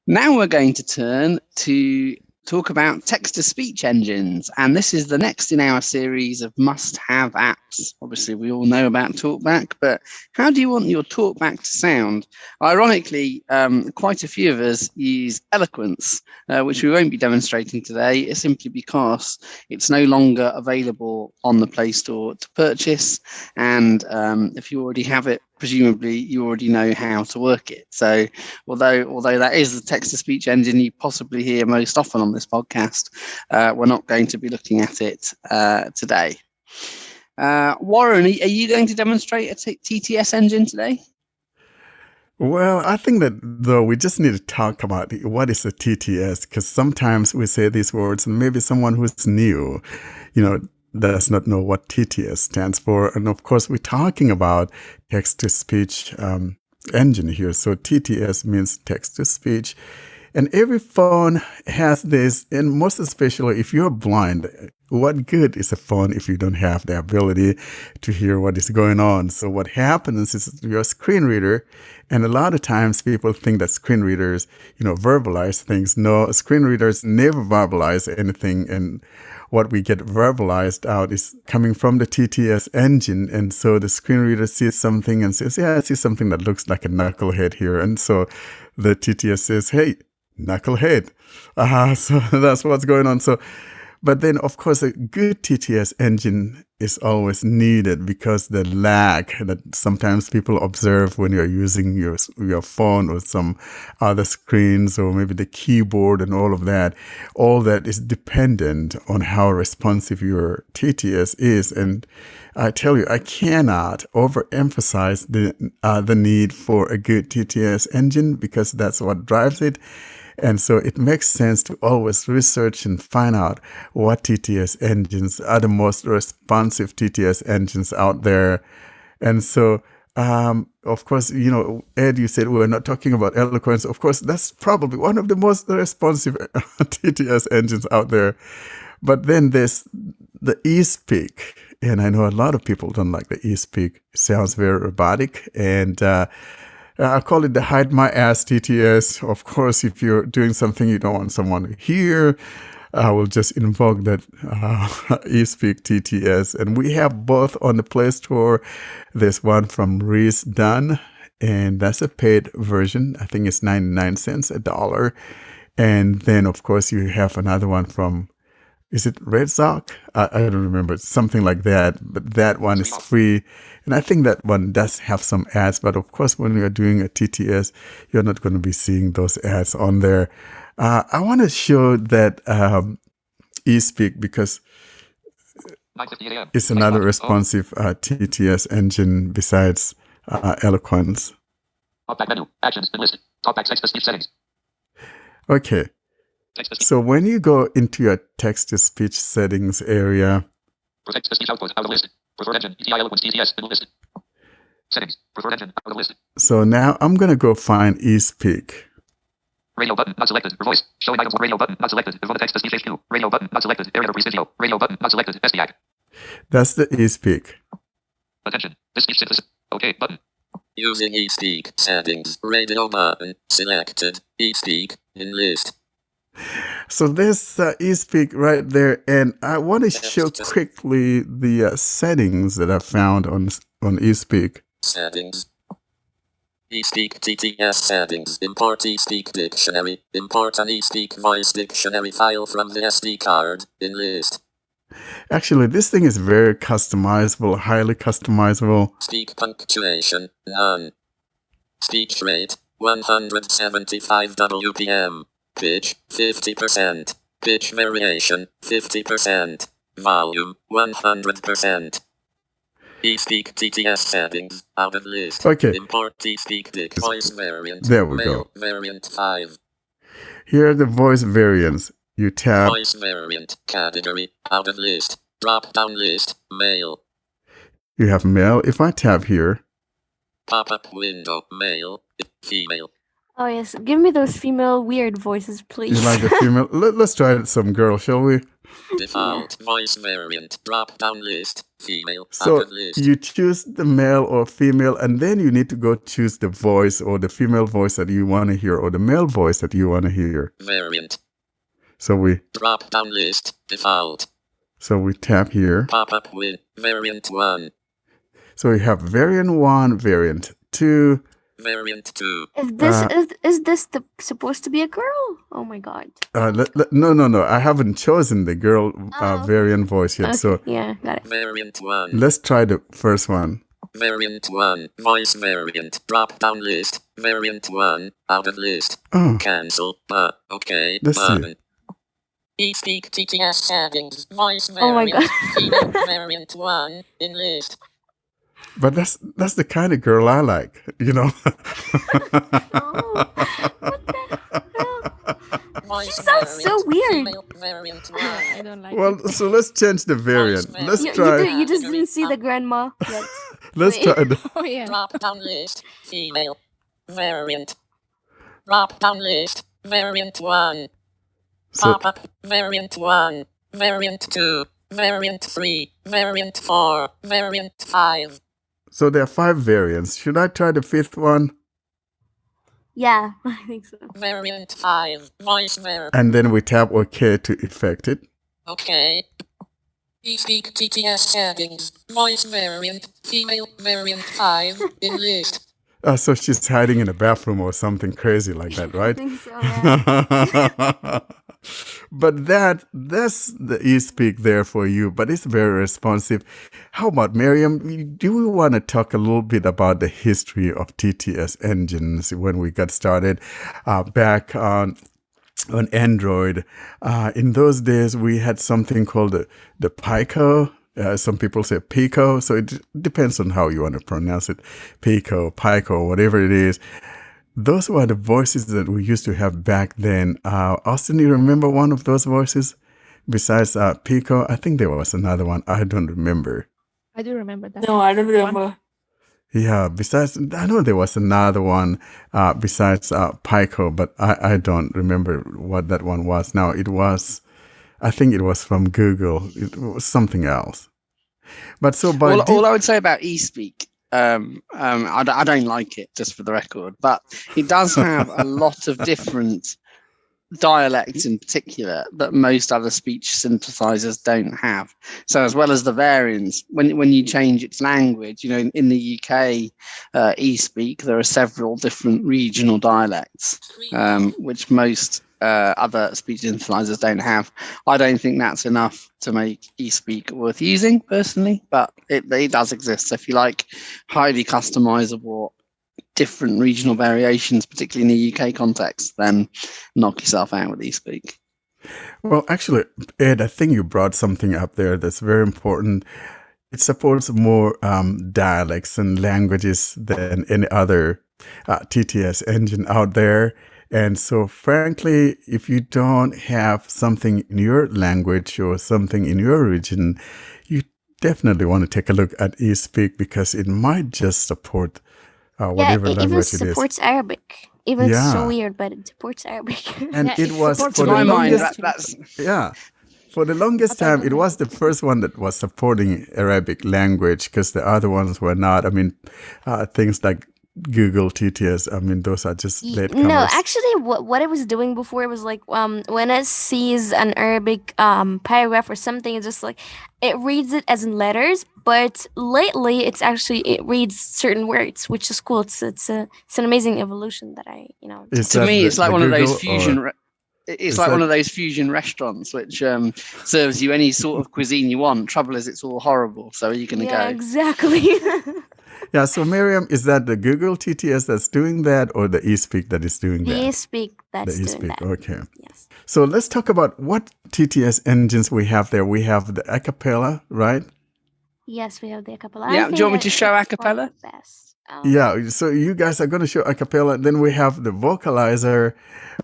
Now we're going to turn to talk about text-to-speech engines, and this is the next in our series of must-have apps. Obviously, we all know about TalkBack, but how do you want your TalkBack to sound? Ironically, quite a few of us use Eloquence, which we won't be demonstrating today, simply because it's no longer available on the Play Store to purchase, and if you already have it, presumably you already know how to work it. So although that is the text-to-speech engine you possibly hear most often on this podcast, we're not going to be looking at it today. Warren, are you going to demonstrate a TTS engine today? Well, I think that though we just need to talk about what is a TTS, because sometimes we say these words and maybe someone who's new, does not know what TTS stands for. And of course, we're talking about text-to-speech engine here. So TTS means text-to-speech. And every phone has this, and most especially if you're blind, what good is a phone if you don't have the ability to hear what is going on? So what happens is your screen reader, and a lot of times people think that screen readers, verbalize things. No, screen readers never verbalize anything, and what we get verbalized out is coming from the TTS engine. And so the screen reader sees something and says, yeah, I see something that looks like a knucklehead here. And so the TTS says, hey, knucklehead. So that's what's going on. So, but then, of course, a good TTS engine is always needed because the lag that sometimes people observe when you're using your phone or some other screens or maybe the keyboard and all that is dependent on how responsive your TTS is. And I tell you, I cannot overemphasize the need for a good TTS engine because that's what drives it. And so it makes sense to always research and find out what TTS engines are the most responsive TTS engines out there. And so, of course, Ed, you said we're not talking about Eloquence. Of course, that's probably one of the most responsive TTS engines out there. But then there's the ESpeak. And I know a lot of people don't like the ESpeak. It sounds very robotic. And I call it the hide my ass TTS. Of course, if you're doing something you don't want someone to hear, I will just invoke that ESpeak TTS. And we have both on the Play Store. There's one from Reese Dunn, and that's a paid version. I think it's 99 cents, $1. And then, of course, you have another one from, is it Red Sock? I don't remember, something like that. But that one is free. And I think that one does have some ads. But of course, when you're doing a TTS, you're not going to be seeing those ads on there. I want to show that ESpeak because it's another responsive TTS engine besides Eloquence. Talkback menu. Actions. Enlisted. Talkback text-to-speech settings. Okay. So when you go into your text-to-speech settings area, text-to-speech output out of list. Preferred engine. ETI Eloquence TTS enlisted. Settings. Preferred engine out of list. So now I'm going to go find ESpeak. Radio button not selected. For voice. Showing items. Radio button not selected. Devote text-to-speech HQ. Radio button not selected. Area of Breeze Video. Radio button not selected. ESpeak. That's the ESpeak. Attention. This speech synthesis. OK button. Using ESpeak settings. Radio button selected. ESpeak enlist. So there's ESpeak right there, and I want to show quickly the settings that I found on ESpeak. Settings. ESpeak TTS settings. Import ESpeak dictionary. Import an ESpeak voice dictionary file from the SD card. Enlist. Actually, this thing is very customizable, highly customizable. Speak punctuation, none. Speech rate, 175 WPM. Pitch, 50%. Pitch variation, 50%. Volume, 100%. ESpeak TTS settings, out of list. Okay. Import ESpeak Dick voice variant. There we Male go. Variant 5. Here are the voice variants. You tap. Voice variant, category, out of list. Drop down list, male. You have male. If I tap here. Pop-up window, male, female. Oh yes, give me those female weird voices, please. You like the female? Let's try some girl, shall we? Default voice variant. Drop down list. Female. So Active list. you choose the male or female, and then you need to go choose the voice or the female voice that you want to hear or the male voice that you want to hear. Variant. So we Drop down list. Default. tap here. Pop up with variant 1. So we have variant 1, variant 2. Variant 2. Is this supposed to be a girl? Oh my god. No. I haven't chosen the girl variant voice yet. Okay, So yeah, got it. Variant 1. let's try the first one. Variant 1. Voice variant. Drop down list. Variant 1. Out of list. Oh, Cancel. Okay. let's see. Button. ESpeak TTS settings. Voice Oh my variant. god. Female variant 1. In list. But that's the kind of girl I like, you know. Oh, what the hell? Voice sounds so variant. weird. Female variant 1. I don't like Well, it. so let's change the variant. Let's You, try. you just didn't see the grandma yet. Let's try. Oh yeah. Drop down list. Female variant. Drop down list. Variant 1. So Pop up. Variant 1. Variant 2. Variant 3. Variant 4. Variant 5. so there are 5 variants. Should I try the 5th one? Yeah, I think so. Variant 5. Voice variant. And then we tap OK to effect it. Okay. ESpeak TTS settings. Voice variant. Female variant 5. In list. So she's hiding in a bathroom or something crazy like that, I right? think so, yeah. But that's the ESpeak there for you, but it's very responsive. How about Miriam? Do we want to talk a little bit about the history of TTS engines when we got started back on Android? In those days, we had something called the Pico. Some people say Pico, so it depends on how you want to pronounce it. Pico, whatever it is. Those were the voices that we used to have back then. Austin, you remember one of those voices? Besides Pico, I think there was another one. I don't remember. I do remember that. No, I don't remember. Yeah, besides, I know there was another one besides Pico, but I don't remember what that one was. Now, I think it was from Google. It was something else. But so by all I would say about ESpeak, I don't like it, just for the record, but it does have a lot of different dialects in particular that most other speech synthesizers don't have. So as well as the variants, when you change its language, you know, in the UK ESpeak, there are several different regional dialects, which most other speech synthesizers don't have. I don't think that's enough to make ESpeak worth using personally, but it does exist. So if you like highly customizable different regional variations, particularly in the UK context, then knock yourself out with ESpeak. Well, actually, Ed, I think you brought something up there that's very important. It supports more dialects and languages than any other TTS engine out there. And so, frankly, if you don't have something in your language or something in your region, you definitely want to take a look at ESpeak because it might just support whatever it even language it is. supports Arabic. Even Yeah. so weird, but it supports Arabic. And Yeah, it it was supports for To the my mind, longest. that's Yeah. For the longest time, it was the first one that was supporting Arabic language because the other ones were not. I mean, things like Google TTS, I mean, those are just latecomers. No, actually, what it was doing before, it was like when it sees an Arabic paragraph or something, it's just like it reads it as in letters. But lately, it reads certain words, which is cool. It's an amazing evolution that Is to that me, it's like the one of those Google fusion. or- It's is like that- one of those fusion restaurants which serves you any sort of cuisine you want. Trouble is, it's all horrible. So are you going to yeah, go? exactly. Yeah, so Miriam, is that the Google TTS that's doing that or the ESpeak that is doing The that? ESpeak that's The doing ESpeak, that. okay. Yes. So let's talk about what TTS engines we have there. We have the Acapella, right? Yes, we have the Acapella. Yeah, I do you want me think to show it's one Acapella? of the best. Yeah, so you guys are going to show Acapella. Then we have the Vocalizer.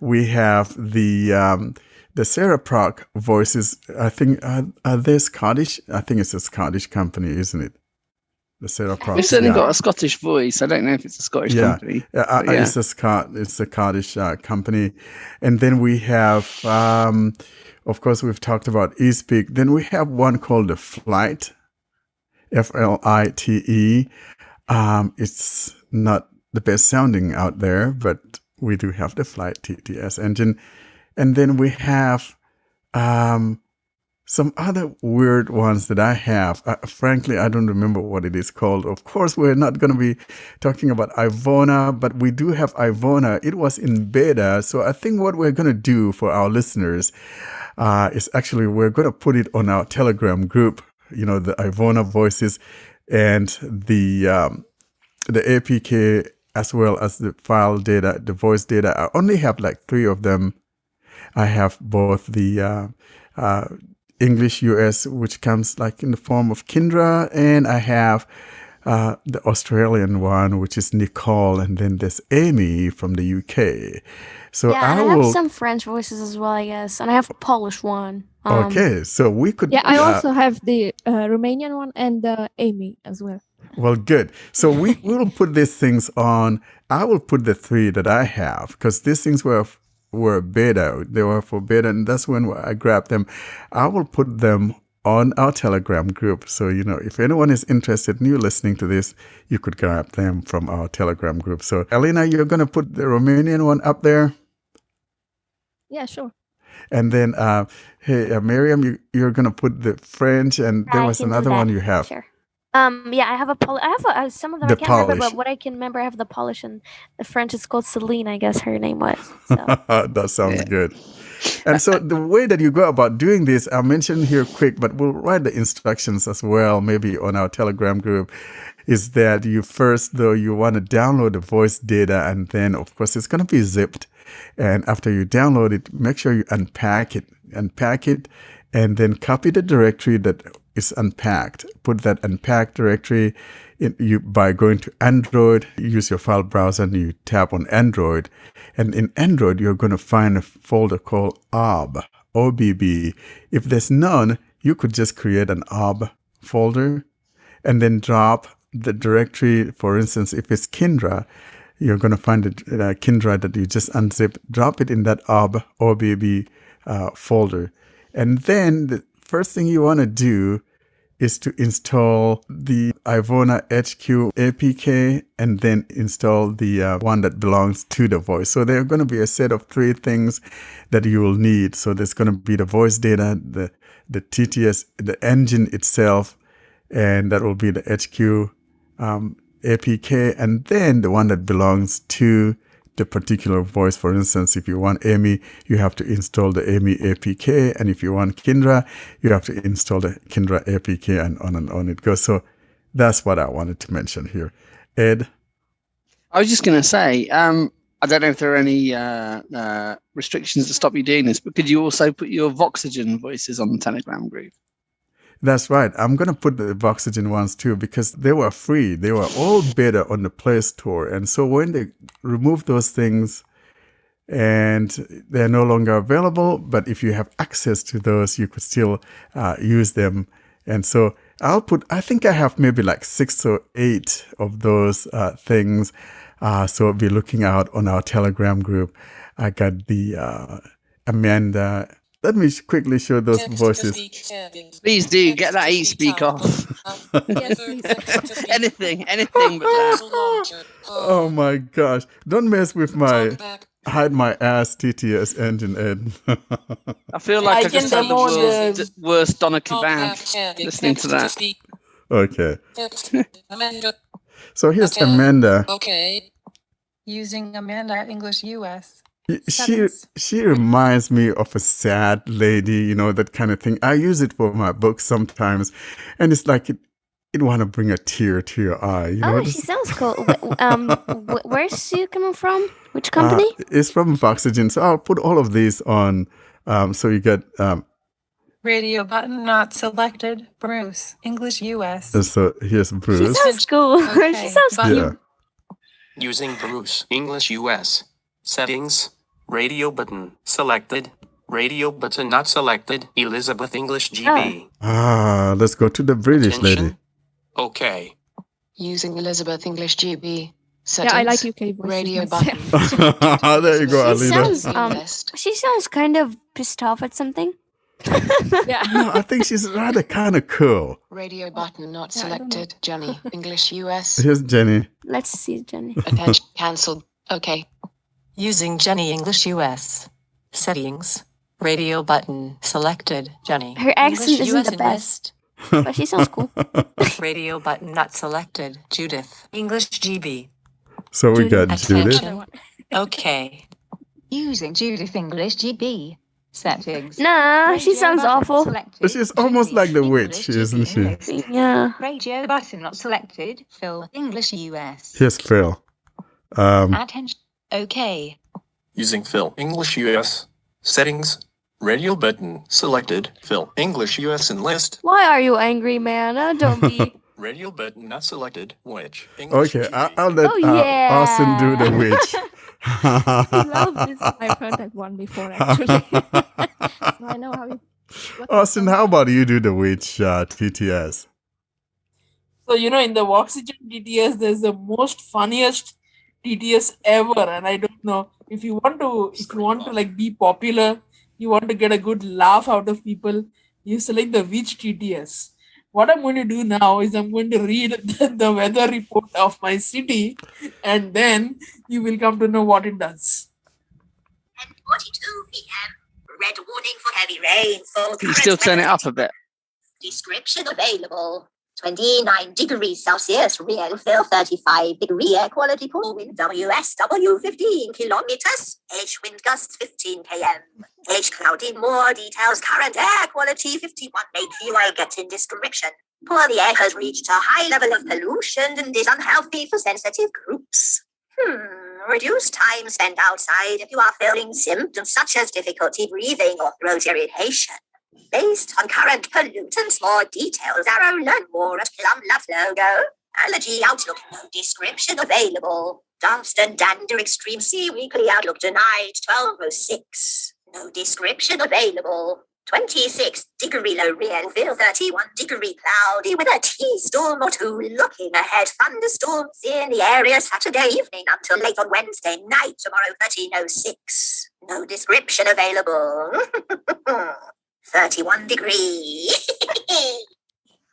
We have the Cereproc Voices. I think, are they Scottish? I think it's a Scottish company, isn't it? The Cereproc. We've certainly got a Scottish voice. I don't know if it's a Scottish company. It's a Scottish company. And then we have, of course, we've talked about ESpeak. Then we have one called the Flight, Flite. It's not the best sounding out there, but we do have the Flight TTS engine. And then we have some other weird ones that I have. Frankly, I don't remember what it is called. Of course, we're not going to be talking about Ivona, but we do have Ivona. It was in beta. So I think what we're going to do for our listeners is actually we're going to put it on our Telegram group, the Ivona voices and the APK as well as the file data, the voice data. I only have like 3 of them. I have both the English US, which comes like in the form of Kindra, and I have the Australian one, which is Nicole, and then there's Amy from the UK. So I have some French voices as well, I guess, and I have a Polish one. Okay, so we could. Yeah, I also have the Romanian one and the Amy as well. Well, good. So we will put these things on. I will put the 3 that I have because these things were beta. They were for beta, and that's when I grabbed them. I will put them on our Telegram group. So, if anyone is interested in you listening to this, you could grab them from our Telegram group. So, Alina, you're going to put the Romanian one up there? Yeah, sure. And then, Miriam, you're going to put the French, and there was another one you have. Sure. I have some of them I can't remember, but what I can remember, I have the Polish and the French is called Celine, I guess her name was. So. That sounds good. And so the way that you go about doing this, I'll mention here quick, but we'll write the instructions as well, maybe on our Telegram group, is that you first, though, you want to download the voice data, and then, of course, it's going to be zipped. And after you download it, make sure you unpack it, and then copy the directory that is unpacked. Put that unpacked directory by going to Android, use your file browser and you tap on Android. And in Android, you're going to find a folder called OBB. If there's none, you could just create an OB folder and then drop the directory. For instance, if it's Kindra, you're going to find the Kindra that you just unzip, drop it in that OBB folder. And then the first thing you want to do is to install the Ivona HQ APK and then install the one that belongs to the voice. So there are going to be a set of 3 things that you will need. So there's going to be the voice data, the TTS, the engine itself, and that will be the HQ APK, and then the one that belongs to the particular voice. For instance, if you want Amy, you have to install the Amy APK, and if you want Kindra, you have to install the Kindra APK, and on it goes. So that's what I wanted to mention here. Ed? I was just going to say, I don't know if there are any restrictions to stop you doing this, but could you also put your Voxygen voices on the Telegram group? That's right. I'm going to put the Voxygen ones too because they were free. They were all beta on the Play Store. And so when they remove those things and they're no longer available, but if you have access to those, you could still use them. And so I think I have maybe like 6 or 8 of those things. So be looking out on our Telegram group. I got the Amanda. Let me quickly show those voices. Please do get that ESpeak off. anything but that. Oh my gosh. Don't mess with my hide my ass TTS engine, Ed. I feel like I just had the worst Donna Kebab listening to that. Okay. So here's Amanda. Okay. Using Amanda English US. She reminds me of a sad lady, that kind of thing. I use it for my books sometimes, and it's like it want to bring a tear to your eye. She sounds cool. Where's she coming from? Which company? It's from Voxygen. So I'll put all of these on. So you get radio button not selected. Bruce English US. So here's Bruce. She sounds cool. Okay. She sounds cute. Yeah. Using Bruce English US. Settings. Radio button selected. Radio button not selected. Elizabeth English GB. Let's go to the British Attention. lady. Okay. Using Elizabeth English GB. Yeah, I like Settings. UK voices Radio myself. button. There you go, She Alina. sounds she sounds kind of pissed off at something. Yeah. No, I think she's rather kind of cool. Radio button not Yeah, I don't know. selected. Jenny. English US. Here's Jenny. Let's see, Jenny. Attention. Cancelled. Okay. Using Jenny English US. Settings. Radio button selected. Jenny. Her accent English isn't US the best, but she sounds cool. Radio button not selected. Judith. English GB. So we got Judith. Attention. Okay. Using Judith English GB. Settings. Nah, she Radio sounds button awful. selected. She's almost Judith like the English witch, isn't she? GB. Yeah. Radio button not selected. Phil English US. Here's Phil. Attention. Okay. Using Phil English US. Settings. Radio button selected. Phil English US and list. Why are you angry, man? Don't be. Radio button not selected. Which? English Okay, GB. I'll let Oh, yeah. Austin do the witch. I love this. I've heard that one before, actually. So I know how it. Austin, how about you do the witch TTS? So, in the Voxygen TTS, there's the most funniest TTS ever. And I don't know if you want to like be popular, you want to get a good laugh out of people, you select the Witch TTS. What I'm going to do now is I'm going to read the weather report of my city, and then you will come to know what it does. 10:42 p.m. Red warning for heavy rainfall. Can you still turn it up a bit? Description available. 29 degrees Celsius, real feel 35 degree air quality, pool wind WSW 15 kilometers, H wind gusts 15 km, H cloudy, more details, current air quality 51 AQI getting description. Poor the air has reached a high level of pollution and is unhealthy for sensitive groups. Reduce time spent outside if you are feeling symptoms such as difficulty breathing or throat irritation. Based on current pollutants, more details are learn more at Plum Love logo. Allergy outlook, no description available. Dunstan Dander Extreme Sea Weekly Outlook tonight, 12:06. No description available. 26 degree low real feel 31 degree cloudy with a T-storm or two looking ahead. Thunderstorms in the area Saturday evening until late on Wednesday night. Tomorrow 13:06. No description available. 31 degree.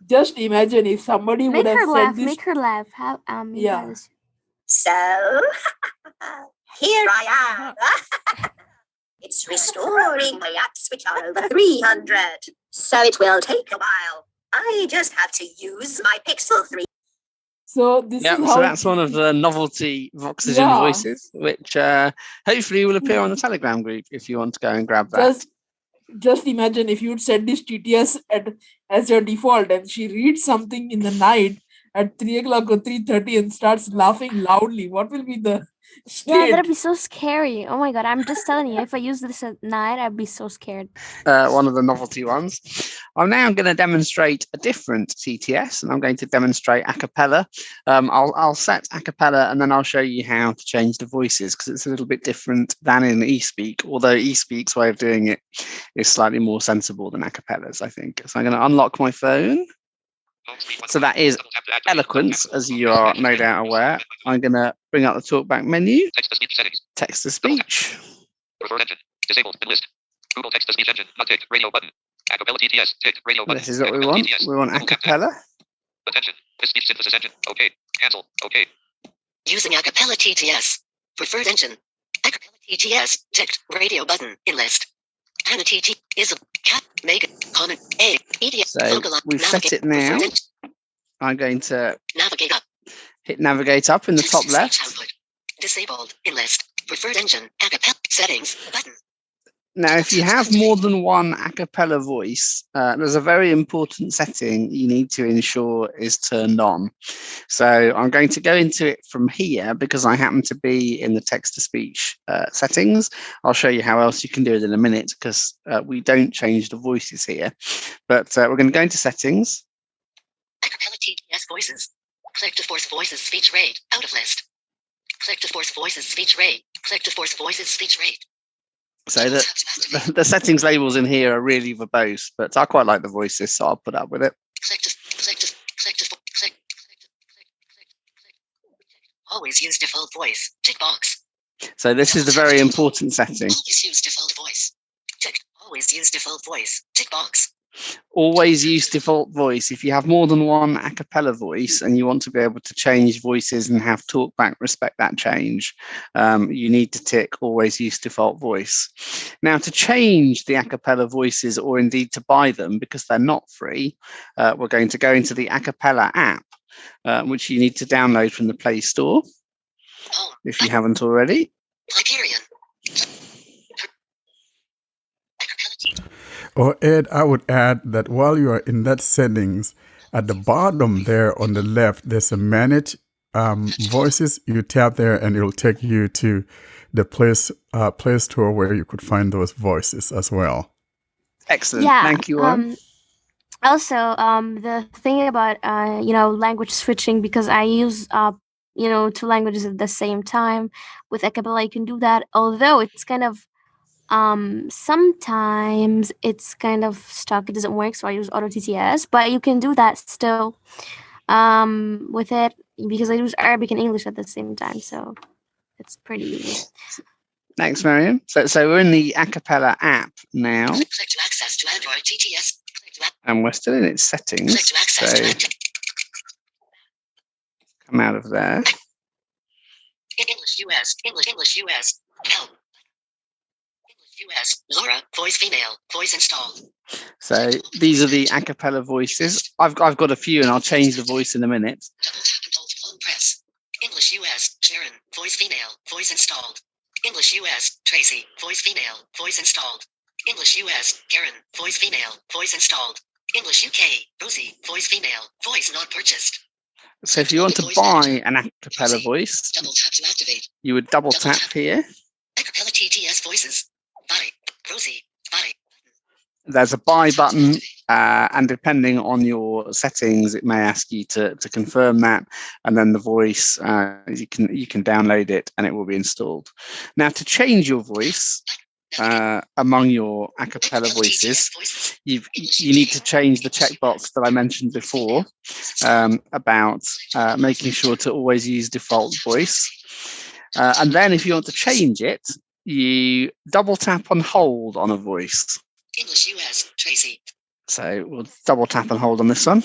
Just imagine if somebody Make would have her said laugh. this. Make her laugh. How you Yeah. guys- So, here I am. It's restoring my apps, which are over 300. So it will take a while. I just have to use my Pixel 3. So this Yeah, is how so that's one of the novelty Voxygen Yeah. voices, which hopefully will appear on the Telegram group if you want to go and grab that. just imagine if you'd set this TTS as your default and she reads something in the night at 3 o'clock or 3:30 and starts laughing loudly. What will be the Yeah, state? that'd be so scary. Oh my god, I'm just telling you, if I use this at night, I'd be so scared. One of the novelty ones. I'm now going to demonstrate a different TTS, and I'm going to demonstrate Acapella. I'll set Acapella, and then I'll show you how to change the voices, because it's a little bit different than in ESpeak, although ESpeak's way of doing it is slightly more sensible than Acapella's, I think. So I'm going to unlock my phone. So that is Eloquence, as you are no doubt aware. I'm going to bring up the talkback menu. Text to speech settings. Text to speech. Preferred engine. Disabled. List. Google text to speech engine. Not ticked. Radio button. Acapella TTS. Ticked. Radio button. This is what we Acapella want. TTS. We want Double tap. Acapella. Attention. This speech synthesis engine. Okay. Cancel. Okay. Using Acapella TTS. Preferred engine. Acapella TTS. Ticked. Radio button. In list. Anna TT is a cat. Make it. Comment. A. Media. So we've set it now. I'm going to Navigate up. hit navigate up in the top Text-to-speech left. output. Disabled. In list. Preferred engine. Acapella. Settings. Button. Now, if you have more than one a cappella voice, there's a very important setting you need to ensure is turned on. So I'm going to go into it from here because I happen to be in the text-to-speech settings. I'll show you how else you can do it in a minute because we don't change the voices here. But we're going to go into settings. Acapella TTS Voices. Click to force voices speech rate. Out of list. Click to force voices speech rate. Click to force voices speech rate. So the settings labels in here are really verbose, but I quite like the voices, so I'll put up with it. Always use default voice. Tick box. So this is the very important setting. Always use default voice. Tick. Always use default voice. Tick box. Always use default voice. If you have more than one a cappella voice and you want to be able to change voices and have talkback respect that change, you need to tick always use default voice. Now, to change the a cappella voices, or indeed to buy them because they're not free, we're going to go into the Acapella app, which you need to download from the Play Store if you haven't already. Hyperion. Or Ed, I would add that while you are in that settings, at the bottom there on the left, there's a manage voices. You tap there and it'll take you to the Play Store where you could find those voices as well. Excellent. Yeah. Thank you, Warren. Also, the thing about language switching, because I use two languages at the same time with Acapella, you can do that. Although it's kind of sometimes it's kind of stuck, it doesn't work, so I use Auto TTS, but you can do that still with it, because I use Arabic and English at the same time, so it's pretty easy. Thanks, Mariam. So we're in the Acapella app now. Click to access to Android TTS. And we're still in its settings. Click to access So come out of there. English US. English US. Help. US, Laura, voice female, voice installed. So these are the a cappella voices. I've got a few and I'll change the voice in a minute. Double tap and hold to full press. English US, Sharon, voice female, voice installed. English US, Tracy, voice female, voice installed. English US, Karen, voice female, voice installed. English UK, Rosie, voice female, voice not purchased. So if you want to buy an a cappella voice, double tap to activate. You would double tap here. Acapella TTS Voices. Buy. Rosie. Buy. There's a buy button, and depending on your settings, it may ask you to confirm that, and then the voice you can download it and it will be installed. Now, to change your voice among your a cappella voices, you need to change the checkbox that I mentioned before about making sure to always use default voice, and then if you want to change it, you double tap and hold on a voice. English US, Tracy. So we'll double tap and hold on this one.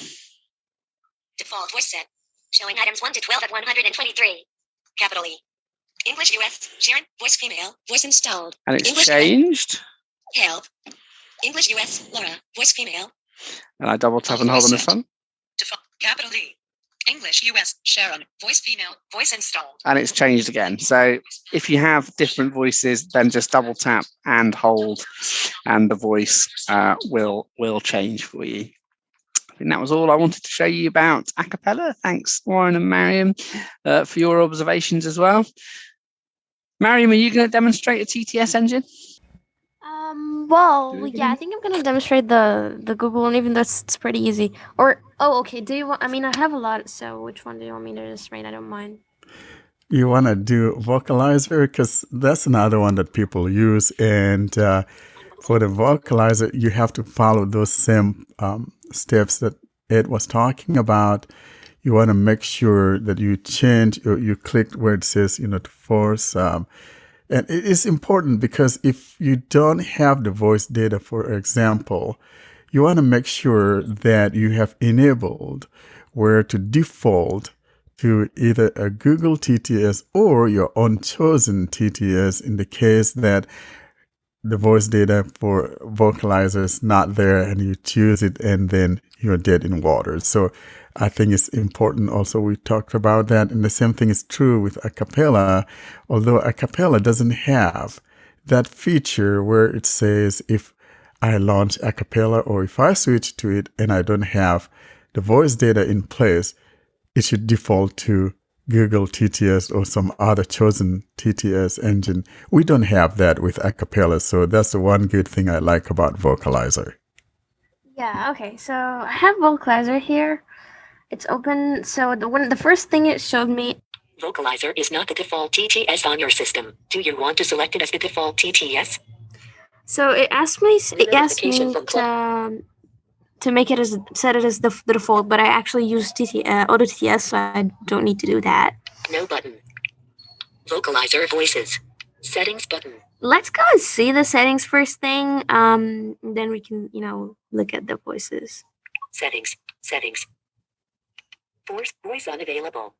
Default voice set. Showing items 1 to 12 at 123. Capital E. English US, Sharon, voice female, voice installed. And it's English changed. US, help. English US, Laura, voice female. And I double tap and hold on this one. Default, capital E. English US, Sharon, voice female, voice installed. And it's changed again. So if you have different voices, then just double tap and hold, and the voice will change for you. I think that was all I wanted to show you about a cappella. Thanks, Warren and Mariam, for your observations as well. Mariam, are you going to demonstrate a TTS engine? Well, yeah, I think I'm gonna demonstrate the Google one, even though it's pretty easy. Or okay. Do you want? I mean, I have a lot. So which one do you want me to demonstrate? I don't mind. You want to do Vocalizer, because that's another one that people use, and for the Vocalizer, you have to follow those same steps that Ed was talking about. You want to make sure that you change, or you click where it says, to force. And it is important because if you don't have the voice data, for example, you want to make sure that you have enabled where to default to either a Google TTS or your own chosen TTS in the case that the voice data for Vocalizer is not there and you choose it and then you're dead in water. So I think it's important also, we talked about that, and the same thing is true with Acapella, although Acapella doesn't have that feature where it says if I launch Acapella or if I switch to it and I don't have the voice data in place, it should default to Google TTS or some other chosen TTS engine. We don't have that with Acapella, so that's the one good thing I like about Vocalizer. Yeah, okay, so I have Vocalizer here. It's open. So the first thing it showed me. Vocalizer is not the default TTS on your system. Do you want to select it as the default TTS? So it asked me to make it set it as the default, but I actually use Auto TTS, so I don't need to do that. No button. Vocalizer Voices. Settings button. Let's go and see the settings first thing. Then we can, look at the voices. Settings. Settings. Force voice unavailable.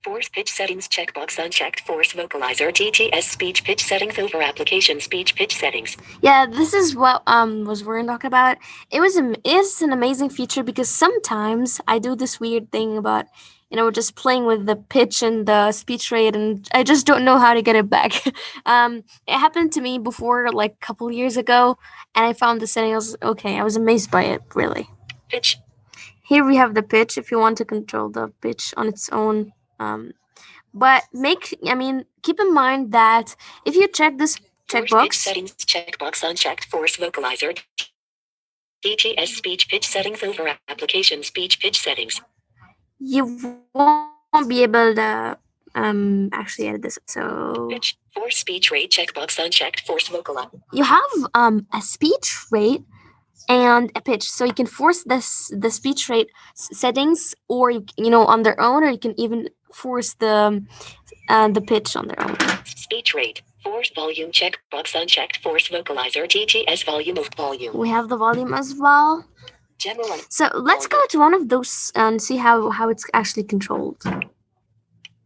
Force pitch settings checkbox unchecked. Force vocalizer TTS speech pitch settings over application speech pitch settings. Yeah, this is what was we're talking about. It's an amazing feature because sometimes I do this weird thing about just playing with the pitch and the speech rate, and I just don't know how to get it back. It happened to me before, like a couple years ago, and I found the setting. I was amazed by it, really. Pitch. Here we have the pitch if you want to control the pitch on its own. But keep in mind that if you check this checkbox, pitch settings checkbox unchecked. Force vocalizer TTS speech pitch settings over application speech pitch settings. You won't be able to actually edit this. So pitch force speech rate checkbox unchecked. Force vocalizer. You have a speech rate and a pitch, so you can force the speech rate settings, or on their own, or you can even force the pitch on their own. Speech rate, force volume checkbox unchecked. Force vocalizer TTS volume of volume. We have the volume as well. General. So let's go to one of those and see how it's actually controlled.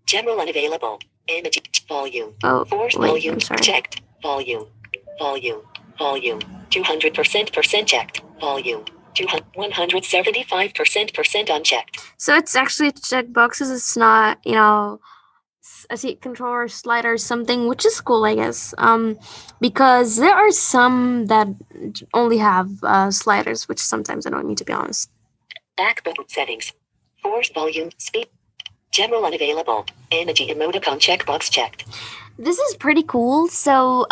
General unavailable. Image volume. Oh, force volume checked. Volume. 200% checked. Volume. 175% unchecked. So it's actually check boxes. It's not, a seat controller slider or something, which is cool, I guess. Because there are some that only have sliders, which sometimes annoy me, to be honest. Back button settings. Force volume speed. General unavailable. Energy emoticon checkbox checked. This is pretty cool. So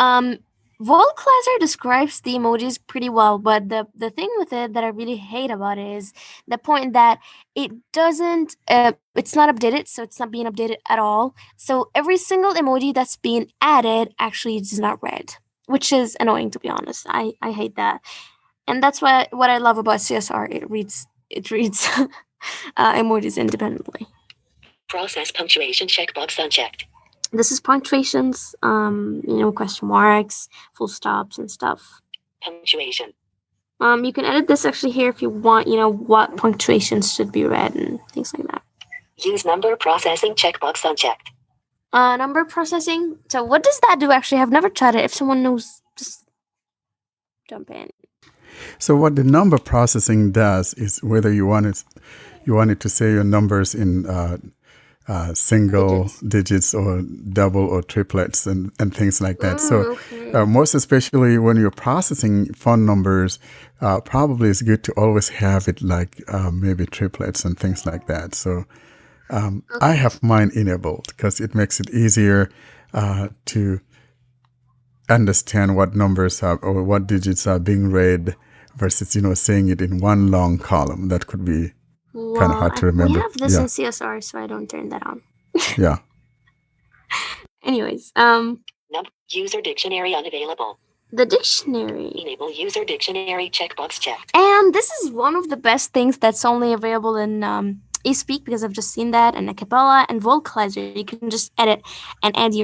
Vocalizer describes the emojis pretty well, but the thing with it that I really hate about it is the point that it doesn't, it's not updated, so it's not being updated at all. So every single emoji that's being added actually is not read, which is annoying, to be honest. I hate that. And that's what I love about CSR. It reads emojis independently. Process punctuation checkbox unchecked. This is punctuations, question marks, full stops and stuff. Punctuation. You can edit this actually here if you want, what punctuations should be read and things like that. Use number processing checkbox unchecked. Number processing. So what does that do actually? I've never tried it. If someone knows, just jump in. So what the number processing does is whether you want it to say your numbers in single digits or double or triplets and things like that. Most especially when you're processing phone numbers, probably it's good to always have it like maybe triplets and things like that. So I have mine enabled because it makes it easier to understand what numbers are or what digits are being read versus, saying it in one long column. That could be kind of hard to remember. We have this in CSR, so I don't turn that on. Yeah. Anyways, user dictionary unavailable. The dictionary. Enable user dictionary checkbox checked. And this is one of the best things that's only available in ESpeak, because I've just seen that, and Acapella and Vocalizer. You can just edit and add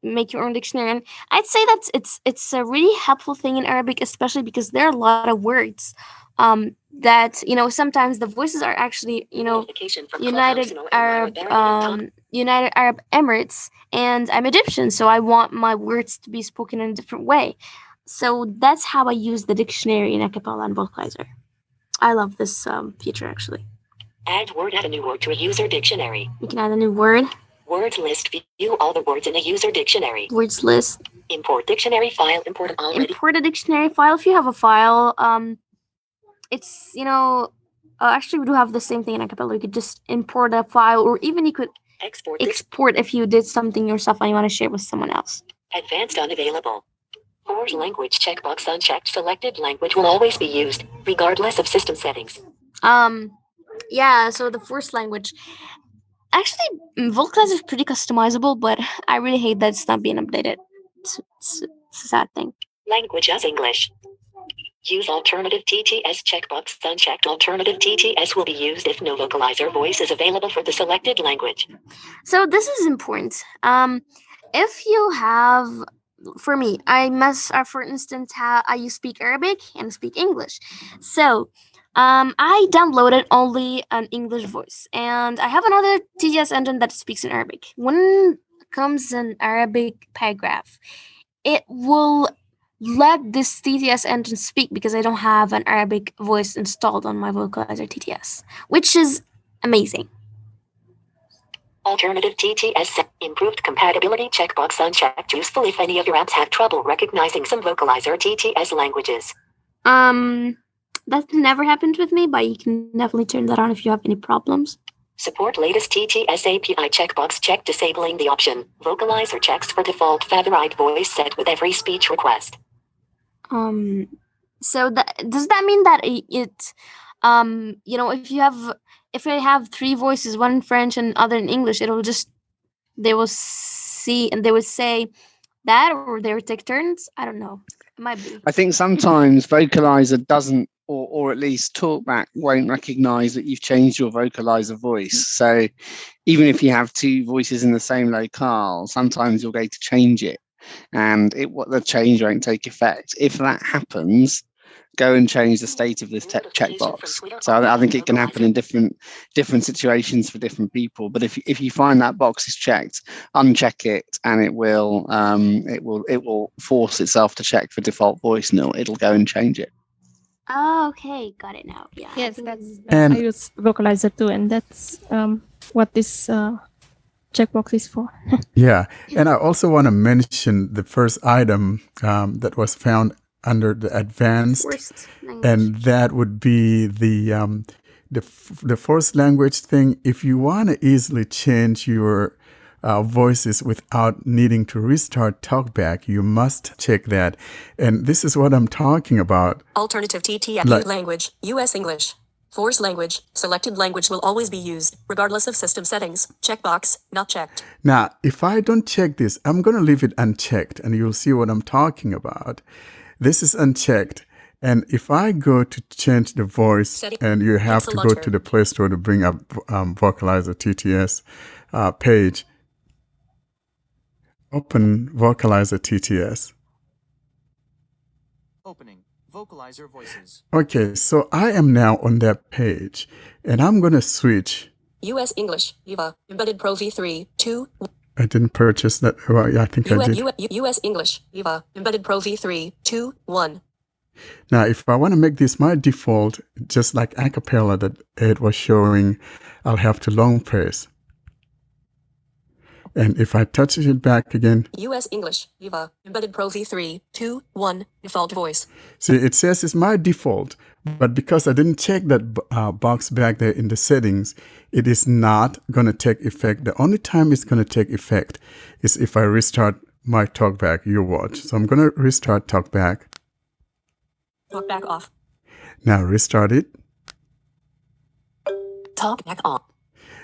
make your own dictionary. And I'd say that it's a really helpful thing in Arabic, especially because there are a lot of words that sometimes the voices are actually United Arab Emirates, and I'm Egyptian, so I want my words to be spoken in a different way. So that's how I use the dictionary in Acapella and Vocalizer. I love this feature actually. Add a new word to a user dictionary. You can add a new word. Words list. View all the words in a user dictionary. Words list. Import dictionary file. Import a dictionary file. If you have a file, it's actually we do have the same thing in Acapella. You could just import a file, or even you could export if you did something yourself and you want to share with someone else. Advanced unavailable. Force language checkbox unchecked. Selected language will always be used, regardless of system settings. Yeah, so the first language. Actually, Vocalizer is pretty customizable, but I really hate that it's not being updated. It's a sad thing. Language as English. Use alternative TTS checkbox unchecked. Alternative TTS will be used if no vocalizer voice is available for the selected language. So this is important. If you have, for me, I must, for instance, I speak Arabic and speak English. So I downloaded only an English voice, and I have another TTS engine that speaks in Arabic. When comes an Arabic paragraph, it will let this TTS engine speak because I don't have an Arabic voice installed on my Vocalizer TTS, which is amazing. Alternative TTS improved compatibility checkbox unchecked. Useful if any of your apps have trouble recognizing some Vocalizer TTS languages. That never happened with me, but you can definitely turn that on if you have any problems. Support latest TTS API checkbox check disabling the option. Vocalizer checks for default favorite voice set with every speech request. So does that mean that if I have three voices, one in French and other in English, they will see and they would say that, or they would take turns? I don't know. It might be. I think sometimes Vocalizer doesn't, or at least TalkBack won't recognize that you've changed your Vocalizer voice. So even if you have two voices in the same locale, sometimes you'll go to change it and the change won't take effect. If that happens, go and change the state of this checkbox. So I think it can happen in different situations for different people. But if you find that box is checked, uncheck it, and it will force itself to check for default voice, and it'll go and change it. Oh, okay, got it now. Yeah. Yes, I use Vocalizer too, and that's what this checkbox is for. Yeah, and I also want to mention the first item that was found under the advanced, and that would be the first language thing. If you want to easily change your voices without needing to restart TalkBack, you must check that. And this is what I'm talking about. Alternative TTS language, US English. Force language, selected language will always be used, regardless of system settings. Checkbox, not checked. Now, if I don't check this, I'm going to leave it unchecked, and you'll see what I'm talking about. This is unchecked. And if I go to change the voice, and you have to go to the Play Store to bring up Vocalizer TTS page, open Vocalizer TTS. Opening Vocalizer Voices. Okay, so I am now on that page, and I'm going to switch. US English, Viva, Embedded Pro V3, 2. I didn't purchase that. Well, I think I did. US English, Viva, Embedded Pro V3, 2, 1. Now, if I want to make this my default, just like Acapella that Ed was showing, I'll have to long press. And if I touch it back again. US English, Viva, Embedded Pro V3, 2, 1, default voice. See, it says it's my default, but because I didn't check that box back there in the settings, it is not going to take effect. The only time it's going to take effect is if I restart my TalkBack. You watch. So I'm going to restart TalkBack. TalkBack off. Now restart it. TalkBack on.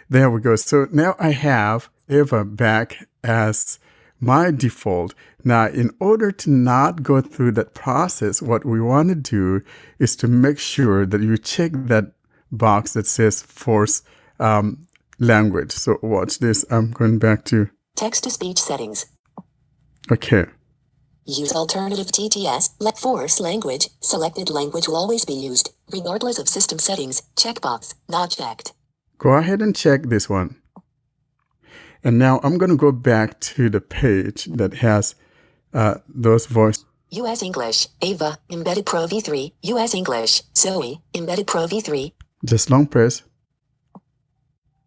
There we go. So now I have Eva back as my default. Now, in order to not go through that process, what we want to do is to make sure that you check that box that says force language. So watch this. I'm going back to text-to-speech settings. Okay. Use alternative TTS, let force language. Selected language will always be used, regardless of system settings. Checkbox, not checked. Go ahead and check this one. And now I'm going to go back to the page that has those voices. US English, Ava, Embedded Pro V3, US English, Zoe, Embedded Pro V3. Just long press.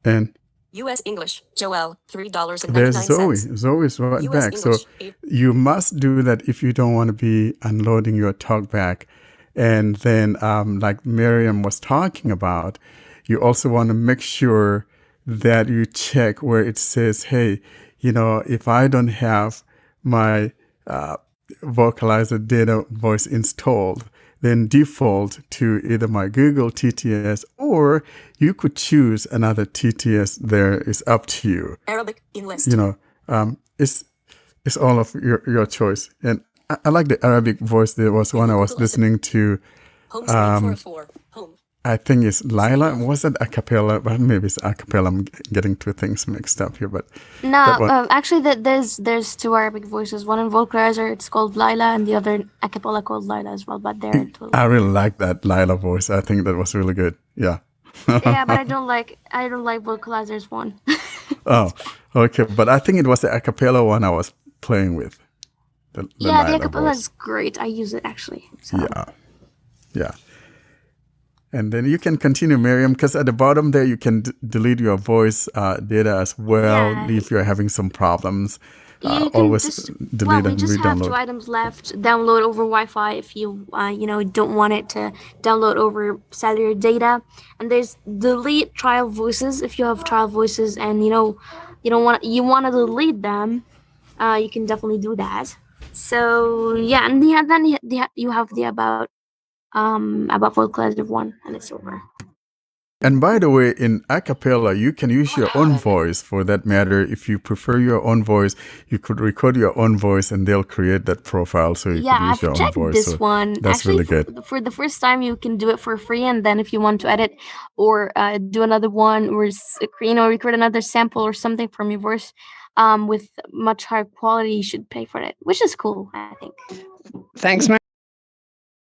And US English, Joel, $3.99. There's Zoe. Zoe's right US back. English, so you must do that if you don't want to be unloading your TalkBack. And then like Miriam was talking about, you also want to make sure that you check where it says, hey, you know, if I don't have my Vocalizer data voice installed, then default to either my Google TTS, or you could choose another TTS. There is up to you. Arabic, English. You know, it's all of your choice. And I like the Arabic voice. There was one I was listening to. Home screen 4 home. I think it's Lila. Was it Acapella? But maybe it's Acapella. I'm getting two things mixed up here. But No, actually, there's two Arabic voices. One in Vocalizer, it's called Lila, and the other Acapella called Lila as well. But they're totally I really like that Lila voice. I think that was really good. Yeah. yeah, but I don't like Vocalizer's one. Oh, okay. But I think it was the Acapella one I was playing with. The Lila Acapella is great. I use it actually. So. Yeah. And then you can continue, Miriam, because at the bottom there you can delete your voice data as well if you're having some problems. Always delete and we just have 2 items left. Download over Wi-Fi if you don't want it to download over cellular data. And there's delete trial voices if you have trial voices and you want to delete them. You can definitely do that. So yeah, and then you have the about Vocalizer 1, and it's over. And by the way, in Acapella, you can use your own voice for that matter. If you prefer your own voice, you could record your own voice and they'll create that profile so you can use your own voice. This one. That's actually, really good. For the first time, you can do it for free. And then if you want to edit or do another one or record another sample or something from your voice with much higher quality, you should pay for it, which is cool, I think. Thanks, Mary.